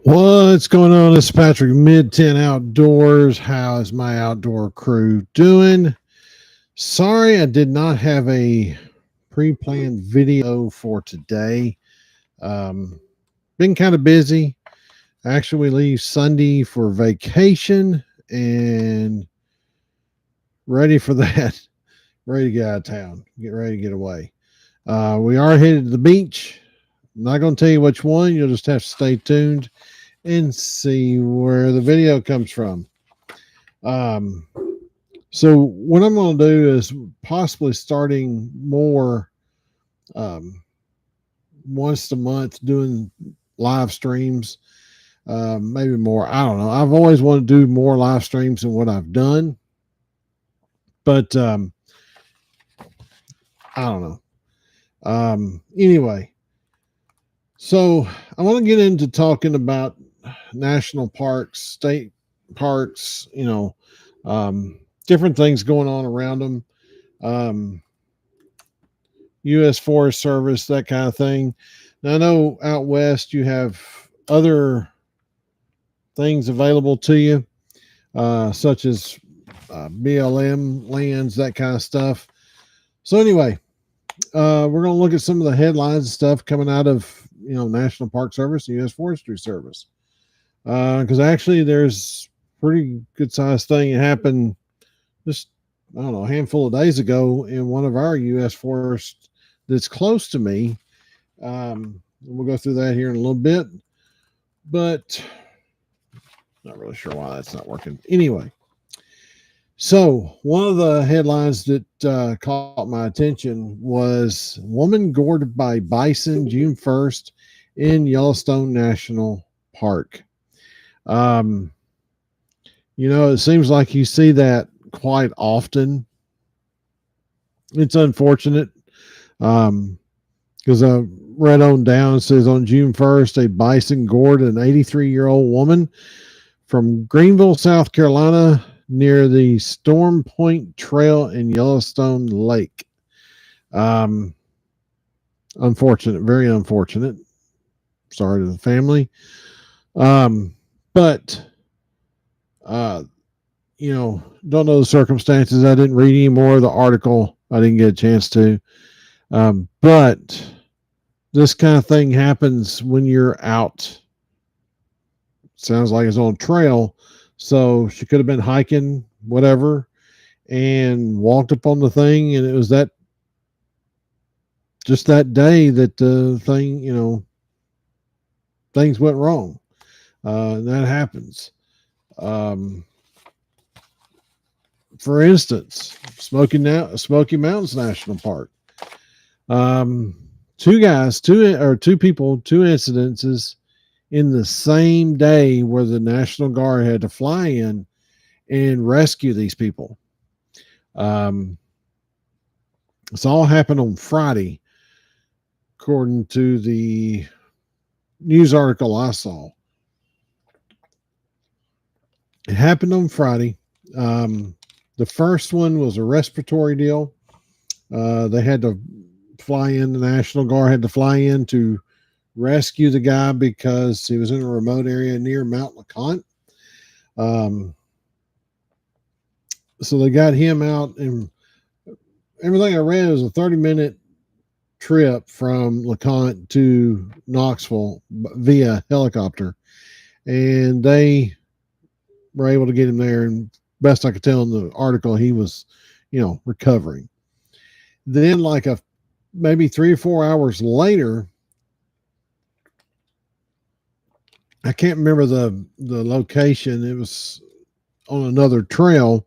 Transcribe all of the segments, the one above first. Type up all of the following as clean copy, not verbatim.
What's going on? This is Patrick, Mid 10 Outdoors. How is my outdoor crew doing? Sorry, I did not have a pre-planned video for today. Um, been kind of busy. Actually, we leave Sunday for vacation and ready for that. Ready to get out of town. Get ready to get away. We are headed to the beach. I'm not going to tell you which one. You'll just have to stay tuned and see where the video comes from. So what I'm going to do is possibly starting more once a month doing live streams, maybe more. I don't know. I've always wanted to do more live streams than what I've done, but I don't know. Anyway, so I want to get into talking about national parks, state parks, different things going on around them, U.S. Forest Service, that kind of thing. Now, I know out west you have other things available to you, such as BLM lands, that kind of stuff. So anyway, we're going to look at some of the headlines and stuff coming out of National Park Service and U.S. Forestry Service, because actually there's pretty good sized thing that happened just I don't know a handful of days ago in one of our U.S. forests that's close to me. We'll go through that here in a little bit, but not really sure why that's not working. Anyway, so one of the headlines that caught my attention was woman gored by bison June 1st in Yellowstone National Park. It seems like you see that quite often. It's unfortunate because I read on down, it says on June 1st, a bison gored an 83-year-old woman from Greenville, South Carolina, near the Storm Point Trail in Yellowstone Lake. Unfortunate, very unfortunate. Sorry to the family. But don't know the circumstances. I didn't read any more of the article. I didn't get a chance to. But this kind of thing happens when you're out. Sounds like it's on trail. So she could have been hiking, whatever, and walked upon the thing, and it was just that day that the thing, things went wrong. That happens. For instance, Smoky Mountains National Park. Two incidences in the same day where the National Guard had to fly in and rescue these people. This all happened on Friday, according to the news article I saw. It happened on Friday. The first one was a respiratory deal. They had to fly in, the National Guard had to fly in to rescue the guy because he was in a remote area near Mount LeConte. So they got him out, and everything I read was a 30-minute trip from LeConte to Knoxville via helicopter. And they were able to get him there, and best I could tell in the article, he was, recovering. Then maybe 3 or 4 hours later, I can't remember the location. It was on another trail.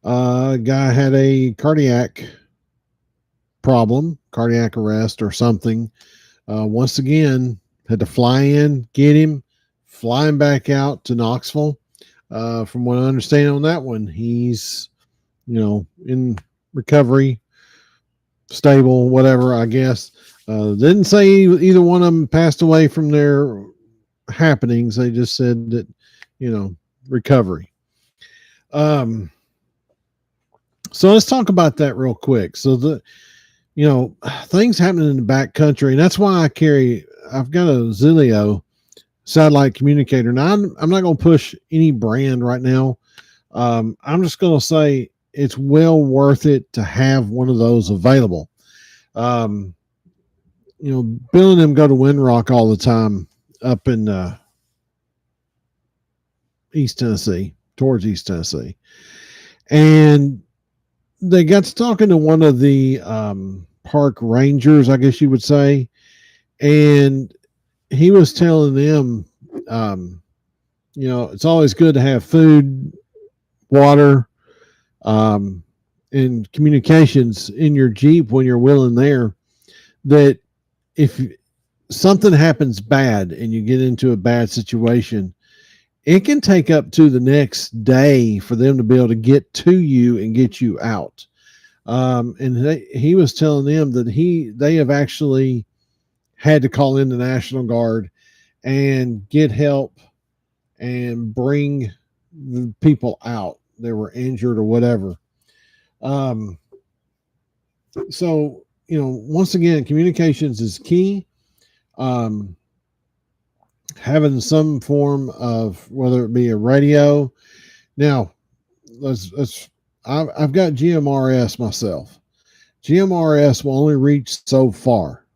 A guy had a cardiac problem, cardiac arrest or something. Once again, had to fly in, get him, fly him back out to Knoxville. From what I understand on that one, he's, in recovery, stable, whatever, I guess. Didn't say either one of them passed away from their happenings. They just said that, recovery. So let's talk about that real quick. So things happening in the back country, and that's why I've got a Zilio satellite communicator. Now, I'm not going to push any brand right now. I'm just going to say it's well worth it to have one of those available. Bill and them go to Windrock all the time up in East Tennessee, towards East Tennessee. And they got to talking to one of the park rangers, I guess you would say. And he was telling them, it's always good to have food, water, and communications in your Jeep when you're wheeling there, that if something happens bad and you get into a bad situation, it can take up to the next day for them to be able to get to you and get you out. And he was telling them that they have actually had to call in the National Guard and get help and bring the people out that were injured or whatever. So, once again, communications is key. Having some form of, whether it be a radio. Now, I've got GMRS myself. GMRS will only reach so far,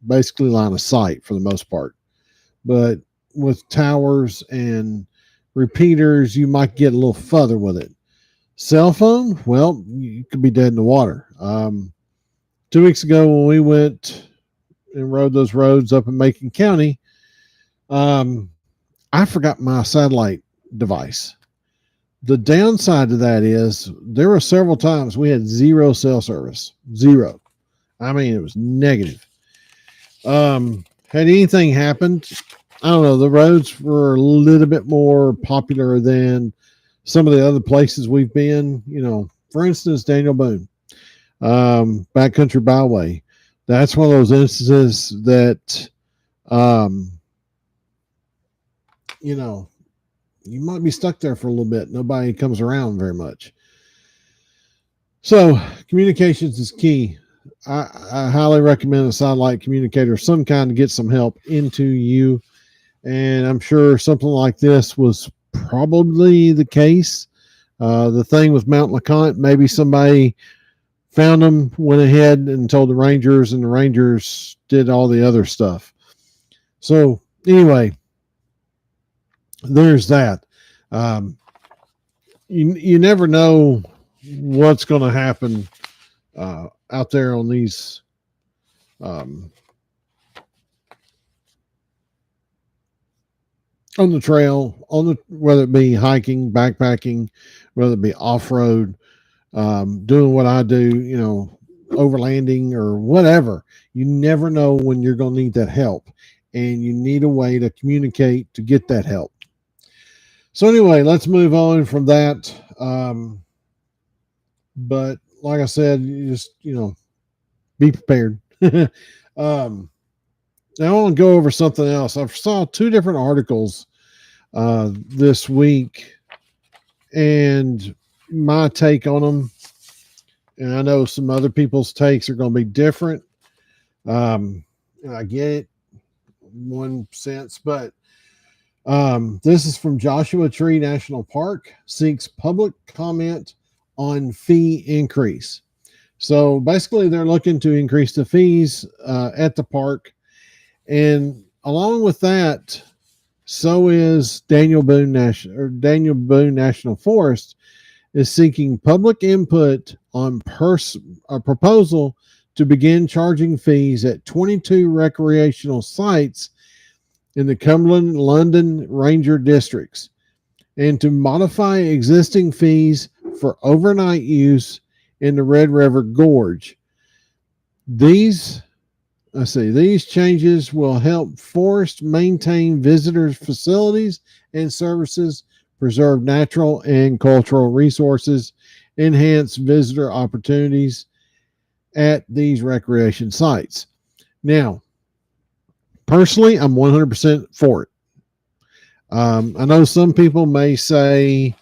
basically line of sight for the most part. But with towers and repeaters, you might get a little further with it. Cell phone, well, you could be dead in the water. 2 weeks ago when we went and rode those roads up in Macon County, I forgot my satellite device. The downside to that is there were several times we had zero cell service. Zero. I mean, it was negative. Had anything happened, I don't know, the roads were a little bit more popular than some of the other places we've been. For instance, Daniel Boone, Backcountry Byway. That's one of those instances that, you might be stuck there for a little bit. Nobody comes around very much. So communications is key. I highly recommend a satellite communicator of some kind to get some help into you. And I'm sure something like this was probably the case. The thing with Mount LeConte, maybe somebody found them, went ahead and told the Rangers, and the Rangers did all the other stuff. So anyway, there's that. You never know what's going to happen out there on these on the trail, whether it be hiking, backpacking, whether it be off-road, doing what I do, overlanding or whatever. You never know when you're going to need that help, and you need a way to communicate to get that help. So anyway, let's move on from that. But like I said, you just, be prepared. Now I want to go over something else. I saw 2 different articles this week, and my take on them. And I know some other people's takes are going to be different. And I get it in one sense, but this is from Joshua Tree National Park, seeks public comment on fee increase. So basically they're looking to increase the fees at the park. And along with that, so is Daniel Boone National Forest is seeking public input on a proposal to begin charging fees at 22 recreational sites in the Cumberland, London Ranger districts, and to modify existing fees for overnight use in the Red River Gorge. These changes will help Forest maintain visitors' facilities and services, preserve natural and cultural resources, enhance visitor opportunities at these recreation sites. Now, personally, I'm 100% for it. I know some people may say,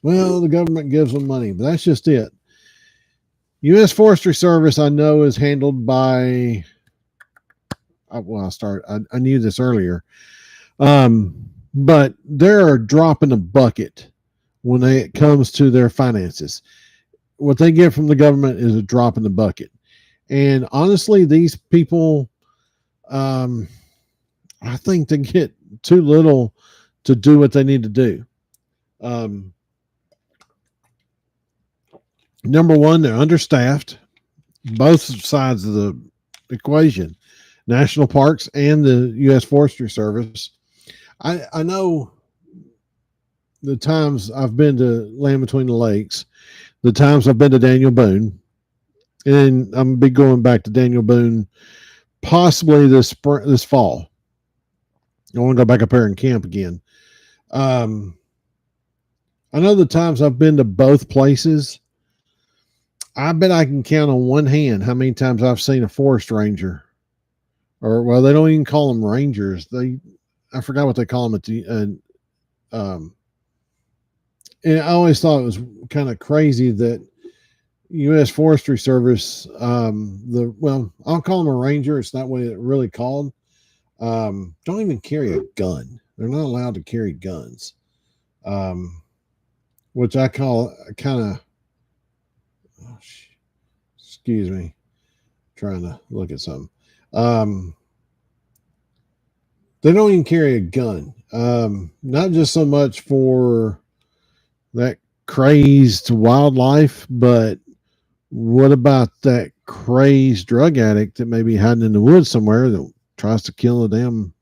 well, the government gives them money, but that's just it. U.S. Forestry Service, I know, is handled by I knew this earlier. But they're a drop in the bucket when it comes to their finances. What they get from the government is a drop in the bucket. And honestly, these people, um, I think they get too little to do what they need to do. Um, Number one, they're understaffed, both sides of the equation, national parks and the U.S. Forestry Service. I know the times I've been to Land Between the Lakes, the times I've been to Daniel Boone, and I'm gonna be going back to Daniel Boone possibly this fall. I want to go back up there and camp again. I know the times I've been to both places. I bet I can count on one hand how many times I've seen a forest ranger, or well, they don't even call them rangers. I forgot what they call them at the. And I always thought it was kind of crazy that U.S. Forestry Service, I'll call them a ranger. It's not what it really called. Don't even carry a gun. They're not allowed to carry guns, which I call kind of. Excuse me, trying to look at something. They don't even carry a gun. Not just so much for that crazed wildlife, but what about that crazed drug addict that may be hiding in the woods somewhere that tries to kill a damn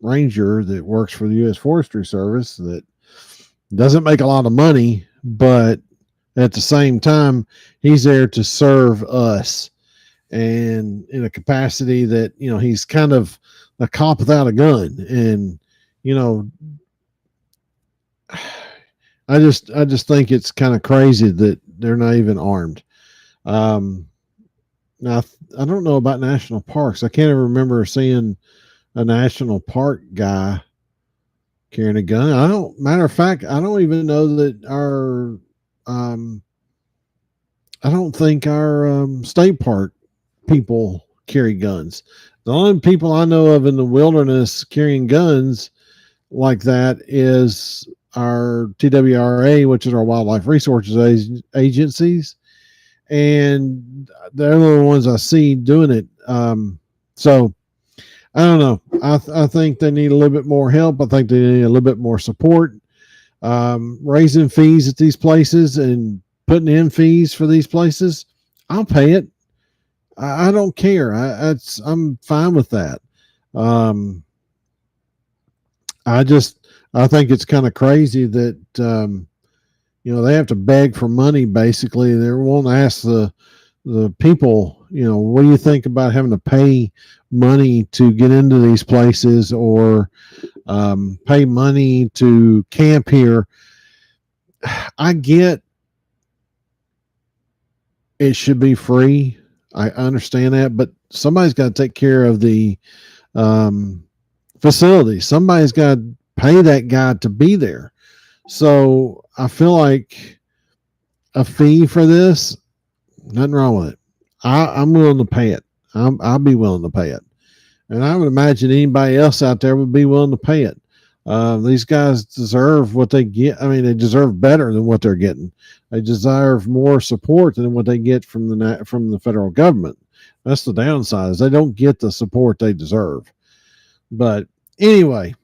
ranger that works for the U.S. Forestry Service that doesn't make a lot of money, but at the same time, he's there to serve us, and in a capacity that, you know, he's kind of a cop without a gun. And, you know, I just think it's kind of crazy that they're not even armed. Now I don't know about national parks. I can't even remember seeing a national park guy carrying a gun. Matter of fact, I don't even know that I don't think our state park people carry guns. The only people I know of in the wilderness carrying guns like that is our TWRA, which is our wildlife resources agencies, and they're the ones I see doing it. So I don't know. I think they need a little bit more help. I think they need a little bit more support. Raising fees at these places and putting in fees for these places, I'll pay it. I don't care. I'm fine with that. I think it's kind of crazy that they have to beg for money. Basically, they won't ask the people. What do you think about having to pay money to get into these places, or pay money to camp here? I get it should be free. I understand that, but somebody's got to take care of the facility. Somebody's got to pay that guy to be there. So I feel like a fee for this, nothing wrong with it. I'm willing to pay it. I'll be willing to pay it. And I would imagine anybody else out there would be willing to pay it. These guys deserve what they get. I mean, they deserve better than what they're getting. They deserve more support than what they get from the federal government. That's the downside, is they don't get the support they deserve. But anyway,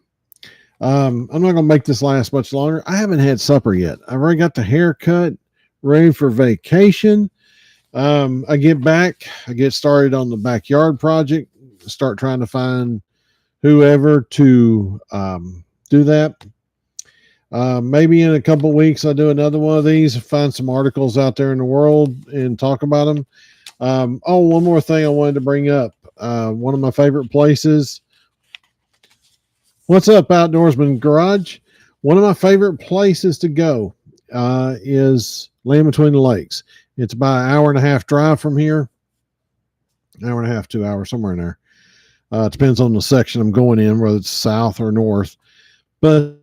I'm not going to make this last much longer. I haven't had supper yet. I've already got the haircut, ready for vacation. I get back, I get started on the backyard project, start trying to find whoever to do that. Maybe in a couple of weeks, I'll do another one of these, find some articles out there in the world and talk about them. One more thing I wanted to bring up. One of my favorite places. What's up, Outdoorsman Garage? One of my favorite places to go is Land Between the Lakes. It's about an hour and a half drive from here. An hour and a half, 2 hours, somewhere in there. It depends on the section I'm going in, whether it's south or north. But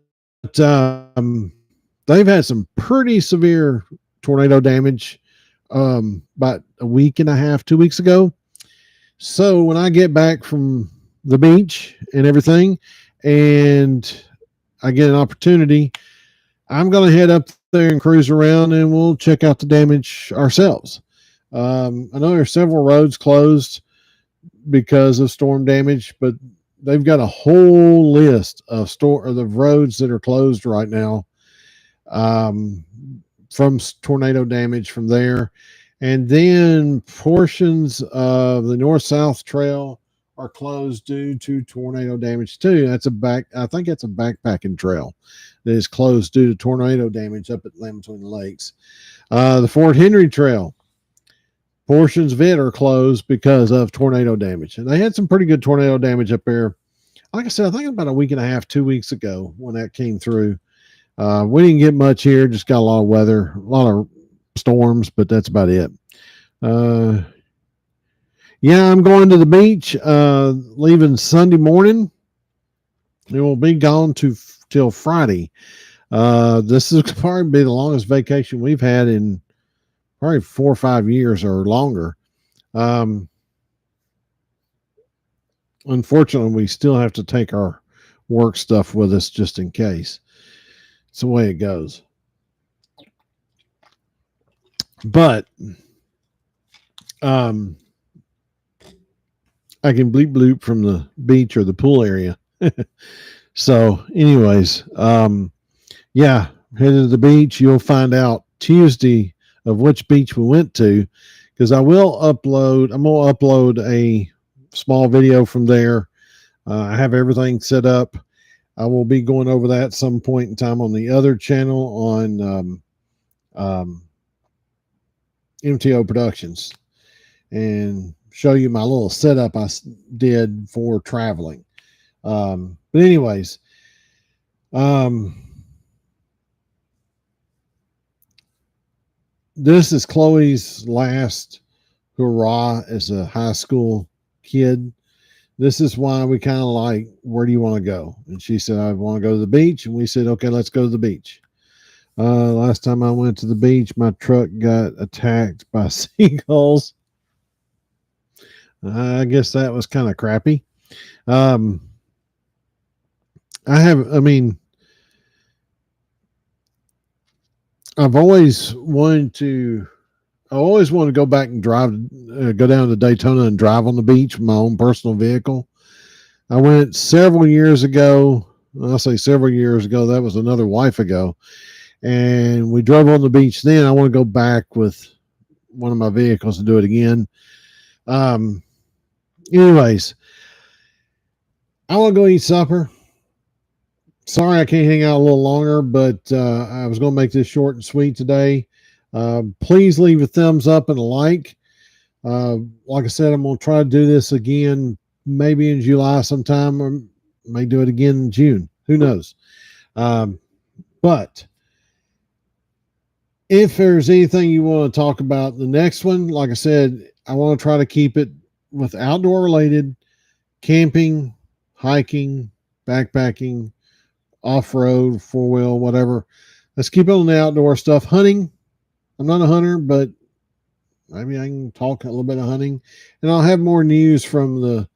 they've had some pretty severe tornado damage about a week and a half, 2 weeks ago. So when I get back from the beach and everything, and I get an opportunity, I'm going to head up there and cruise around, and we'll check out the damage ourselves. I know there's several roads closed because of storm damage, but they've got a whole list of the roads that are closed right now, from tornado damage from there. And then portions of the north-south trail are closed due to tornado damage too. I think that's a backpacking trail that is closed due to tornado damage up at Land Between the Lakes. The Fort Henry Trail, portions of it are closed because of tornado damage. And they had some pretty good tornado damage up there. Like I said, I think about a week and a half, 2 weeks ago when that came through. We didn't get much here, just got a lot of weather, a lot of storms, but that's about it. Yeah, I'm going to the beach, leaving Sunday morning. It will be gone till Friday. This is probably be the longest vacation we've had in probably 4 or 5 years or longer. Unfortunately, we still have to take our work stuff with us just in case. It's the way it goes. But I can bleep bloop from the beach or the pool area. So anyways, yeah, headed to the beach. You'll find out Tuesday of which beach we went to, because I'm going to upload a small video from there. I have everything set up. I will be going over that at some point in time on the other channel on MTO Productions, and show you my little setup I did for traveling. But anyways, this is Chloe's last hurrah as a high school kid. This is why we kind of like, where do you want to go? And she said, I want to go to the beach. And we said, okay, let's go to the beach. Last time I went to the beach, my truck got attacked by seagulls. I guess that was kind of crappy. I've always wanted to go back and go down to Daytona and drive on the beach with my own personal vehicle. I went several years ago. I'll say several years ago. That was another wife ago. And we drove on the beach then. I want to go back with one of my vehicles and do it again. Anyways, I want to go eat supper. Sorry I can't hang out a little longer, but I was going to make this short and sweet today. Please leave a thumbs up and a like. Like I said, I'm going to try to do this again, maybe in July sometime, or may do it again in June. Who knows? But if there's anything you want to talk about the next one, like I said, I want to try to keep it with outdoor related, camping, hiking, backpacking, off-road, four-wheel, whatever. Let's keep it on the outdoor stuff. Hunting, I'm not a hunter, but maybe I can talk a little bit of hunting. And I'll have more news from the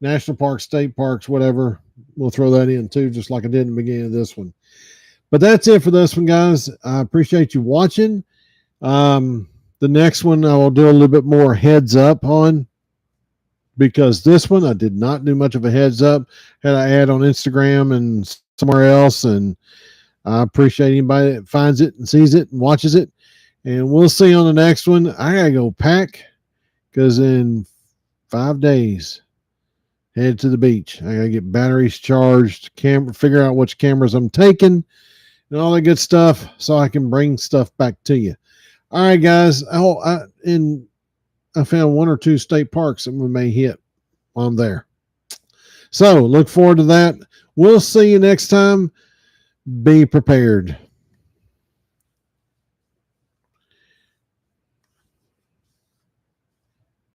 national parks, state parks, whatever. We'll throw that in too, just like I did in the beginning of this one. But that's it for this one, guys. I appreciate you watching. The next one I will do a little bit more heads up on, because this one I did not do much of a heads up. Had I add on Instagram and somewhere else, and I appreciate anybody that finds it and sees it and watches it. And we'll see you on the next one. I gotta go pack, because in 5 days, head to the beach. I gotta get batteries charged, figure out which cameras I'm taking, and all that good stuff, so I can bring stuff back to you. All right, guys. I found 1 or 2 state parks that we may hit while I'm there. So look forward to that. We'll see you next time. Be prepared.